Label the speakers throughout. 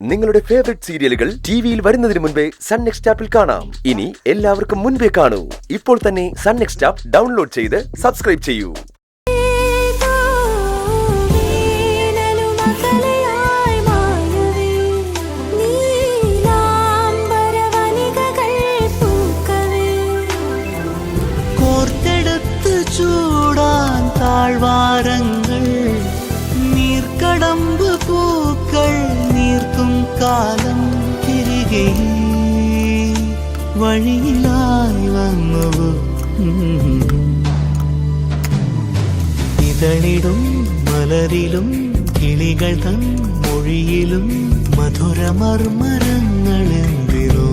Speaker 1: നിങ്ങളുടെ ഫേവറേറ്റ് സീരിയലുകൾ ടിവിയിൽ വരുന്നതിന് മുൻപേ സൺ നെക്സ്റ്റ് ആപ്പിൽ കാണാം. ഇനി എല്ലാവർക്കും മുൻപേ കാണൂ. ഇപ്പോൾ തന്നെ സൺ നെക്സ്റ്റ് ആപ്പ് ഡൗൺലോഡ് ചെയ്ത് സബ്സ്ക്രൈബ് ചെയ്യൂ.
Speaker 2: ചൂടാൻ താഴ്വാരങ്ങൾ നീർക്കടമ്പ് പൂക്കൾ നീർത്തും കാലം തിരികെ വഴിയിലായി വന്നു. ഇതളിടും മലരിലും കിളികൾ തൻ മൊഴിയിലും മധുരമർമരങ്ങൾ എന്തിനോ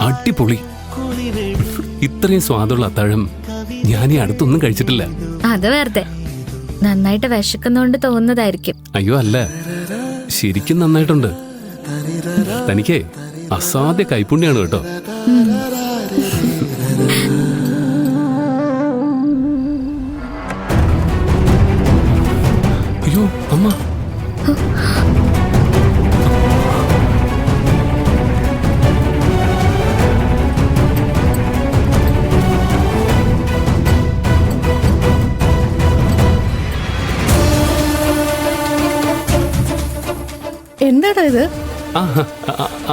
Speaker 3: അടിപൊളി. ഇത്രയും സ്വാദുള്ള അത്താഴം ഞാൻ ഈ അടുത്തൊന്നും കഴിച്ചിട്ടില്ല.
Speaker 4: അത് വെറുതെ നന്നായിട്ട് വിശക്കുന്നോണ്ട് തോന്നുന്നതായിരിക്കും.
Speaker 3: അയ്യോ അല്ല, ശരിക്കും നന്നായിട്ടുണ്ട്. തനിക്ക് അസാധ്യ കൈപ്പുണ്യാണ് കേട്ടോ. അയ്യോ അമ്മ,
Speaker 5: എന്താടാ ഇത്?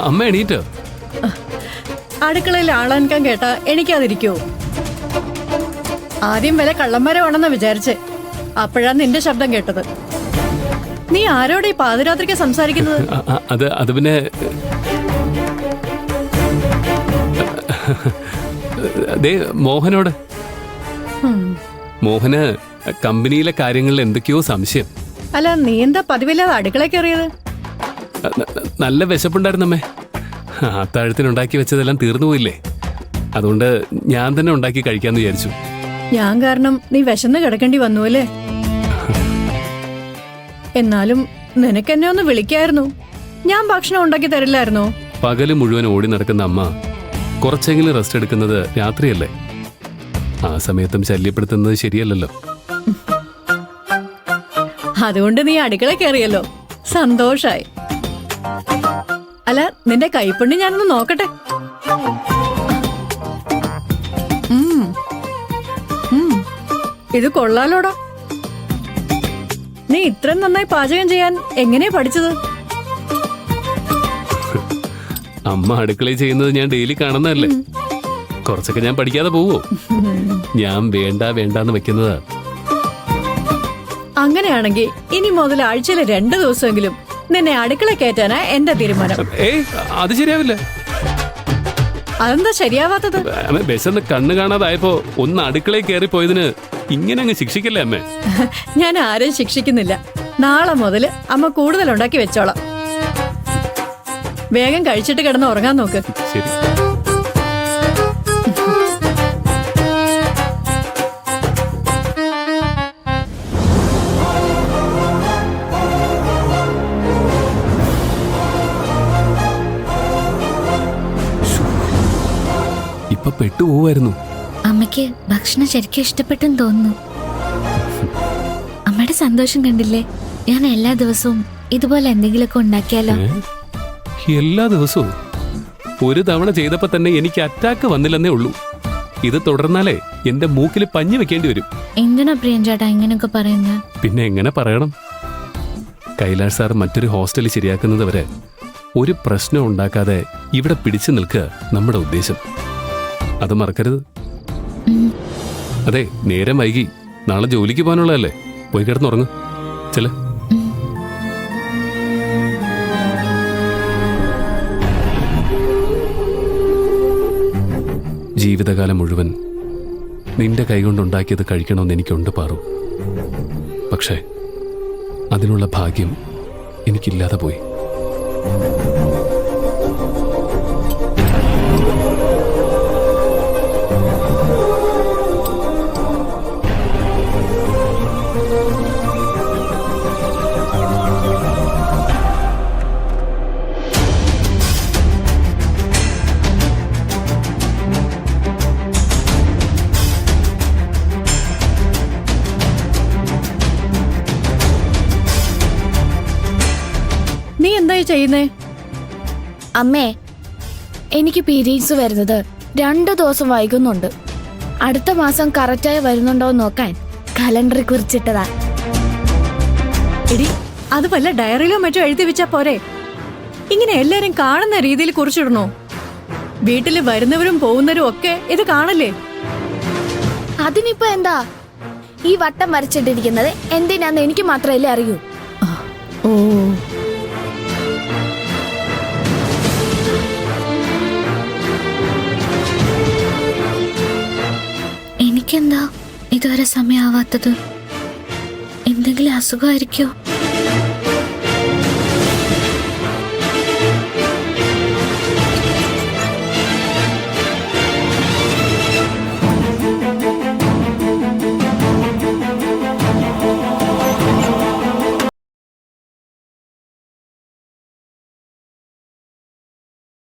Speaker 3: അമ്മ എണീറ്റോ?
Speaker 5: അടുക്കളയിൽ ആളനക്കാൻ കേട്ടാ എനിക്കതിരിക്കോ? ആദ്യം വല്ല കള്ളന്മാരാണെന്ന് വിചാരിച്ചേ, അപ്പോഴാ നിന്റെ ശബ്ദം കേട്ടത്. നീ ആരോടെ ഈ പാതിരാത്രിക്ക് സംസാരിക്കുന്നത്?
Speaker 3: അത് പിന്നെ മോഹനോട്. മോഹന് കമ്പനിയിലെ കാര്യങ്ങളിൽ എന്തൊക്കെയോ സംശയം.
Speaker 5: അല്ല, നീ എന്താ പതിവില്ലാതെ അടുക്കള കയറിയത്?
Speaker 3: നല്ല വിശപ്പുണ്ടായിരുന്നമ്മേ. അത്താഴത്തിനുണ്ടാക്കി വെച്ചതെല്ലാം തീർന്നു പോയില്ലേ, അതുകൊണ്ട് ഞാൻ തന്നെ ഉണ്ടാക്കി കഴിക്കാന്ന് വിചാരിച്ചു.
Speaker 5: ഞാൻ കാരണം നീ വിശന്ന് കിടക്കേണ്ടി വന്നു അല്ലേ? എന്നാലും നിനക്കെന്നെ ഒന്ന് വിളിക്കായിരുന്നു. ഞാൻ ഭക്ഷണം ഉണ്ടാക്കി തരില്ലായിരുന്നോ?
Speaker 3: പകല് മുഴുവൻ ഓടി നടക്കുന്ന അമ്മ കുറച്ചെങ്കിലും റെസ്റ്റ് എടുക്കുന്നത് രാത്രിയല്ലേ. ആ സമയത്തും ശല്യപ്പെടുത്തുന്നത് ശരിയല്ലല്ലോ.
Speaker 5: അതുകൊണ്ട് നീ അടുക്കള കയറിയല്ലോ, സന്തോഷായി. അല്ല, നിന്റെ കൈപ്പുണ്യം ഞാനൊന്ന് നോക്കട്ടെ. ഇത് കൊള്ളാലോടാ. നീ ഇത്രയും നന്നായി പാചകം ചെയ്യാൻ എങ്ങനെയാ പഠിച്ചത്?
Speaker 3: അമ്മ അടുക്കളയിൽ ചെയ്യുന്നത് ഞാൻ ഡെയിലി കാണുന്നതല്ലേ. കുറച്ചൊക്കെ ഞാൻ പഠിക്കാതെ പോവോ? ഞാൻ വേണ്ടാന്ന് വെക്കുന്നതാ.
Speaker 5: അങ്ങനെയാണെങ്കിൽ ഇനി മുതൽ ആഴ്ചയിലെ 2 ദിവസമെങ്കിലും നിന്നെ അടുക്കള കയറ്റാനാ എന്റെ തീരുമാനം.
Speaker 3: അത് ശരിയാവില്ല.
Speaker 5: അതെന്താ ശരിയാവാത്തത്?
Speaker 3: വിശന്ന് കണ്ണു കാണാതായപ്പോ ഒന്ന് അടുക്കളയിൽ കയറി പോയതിന് ഇങ്ങനെ അങ്ങ് ശിക്ഷിക്കല്ലേ അമ്മേ?
Speaker 5: ഞാൻ ആരെയും ശിക്ഷിക്കുന്നില്ല. നാളെ മുതൽ അമ്മ കൂടുതൽ ഉണ്ടാക്കി വെച്ചോളാം. വേഗം കഴിച്ചിട്ട് കിടന്ന് ഉറങ്ങാൻ നോക്ക്.
Speaker 3: ശരി. ഇപ്പൊ പെട്ടുപോവായിരുന്നു.
Speaker 4: അമ്മയ്ക്ക് ഭക്ഷണം ശരിക്കും ഇഷ്ടപ്പെട്ടെന്ന് തോന്നുന്നു. അമ്മയുടെ സന്തോഷം കണ്ടില്ലേ? ഞാൻ എല്ലാ ദിവസവും ഇതുപോലെ എന്തെങ്കിലുമൊക്കെ ഉണ്ടാക്കിയാലോ?
Speaker 3: എല്ലാ ദിവസവും? ഒരു തവണ ചെയ്തപ്പോ തന്നെ എനിക്ക് അറ്റാക്ക് വന്നില്ലെന്നേ ഉള്ളൂ. ഇത് തുടർന്നാലേ എന്റെ മൂക്കിൽ പഞ്ഞി വെക്കേണ്ടി വരും.
Speaker 4: എന്തിനാ പ്രിയഞ്ചേട്ടാ ഇങ്ങനെയൊക്കെ പറയുന്നത്?
Speaker 3: പിന്നെ എങ്ങനെ പറയണം? കൈലാഷ് സാർ മറ്റൊരു ഹോസ്റ്റലിൽ ശരിയാക്കുന്നത് വരെ ഒരു പ്രശ്നം ഉണ്ടാക്കാതെ ഇവിടെ പിടിച്ചു നിൽക്കുക നമ്മുടെ ഉദ്ദേശം. അത് മറക്കരുത്. അതെ, നേരം വൈകി. നാളെ ജോലിക്ക് പോകാനുള്ളതല്ലേ. പോയി കിടന്നുറങ്ങ്. ചെല ജീവിതകാലം മുഴുവൻ നിന്റെ കൈകൊണ്ടുണ്ടാക്കിയത് കഴിക്കണമെന്ന് എനിക്കുണ്ട് പാറു. പക്ഷേ അതിനുള്ള ഭാഗ്യം എനിക്കില്ലാതെ പോയി.
Speaker 5: ചെയ്യുന്നേ?
Speaker 6: അമ്മേ, എനിക്ക് പീരീഡ്സ് വരുന്നത് 2 ദിവസം വൈകുന്നുണ്ട്. അടുത്ത മാസം കറക്റ്റായി വരുന്നുണ്ടോ എന്ന് നോക്കാൻ കലണ്ടറിൽ കുറിച്ചിട്ടതാ.
Speaker 5: എടി, അത് വല്ല ഡയറിയിലോ മറ്റോ എഴുതി വെച്ചാ പോരെ? ഇങ്ങനെ എല്ലാരും കാണുന്ന രീതിയിൽ കുറിച്ചിടണോ? വീട്ടിൽ വരുന്നവരും പോകുന്നവരും ഒക്കെ ഇത് കാണല്ലേ?
Speaker 6: അതിനിപ്പോ എന്താ? ഈ വട്ടം വരച്ചിട്ടിരിക്കുന്നത് എന്തിനാന്ന് എനിക്ക് മാത്രമല്ലേ അറിയൂ.
Speaker 5: ഓ,
Speaker 4: എനിക്കെന്താ ഇതുവരെ സമയമാവാത്തത്? എന്തെങ്കിലും അസുഖമായിരിക്കോ?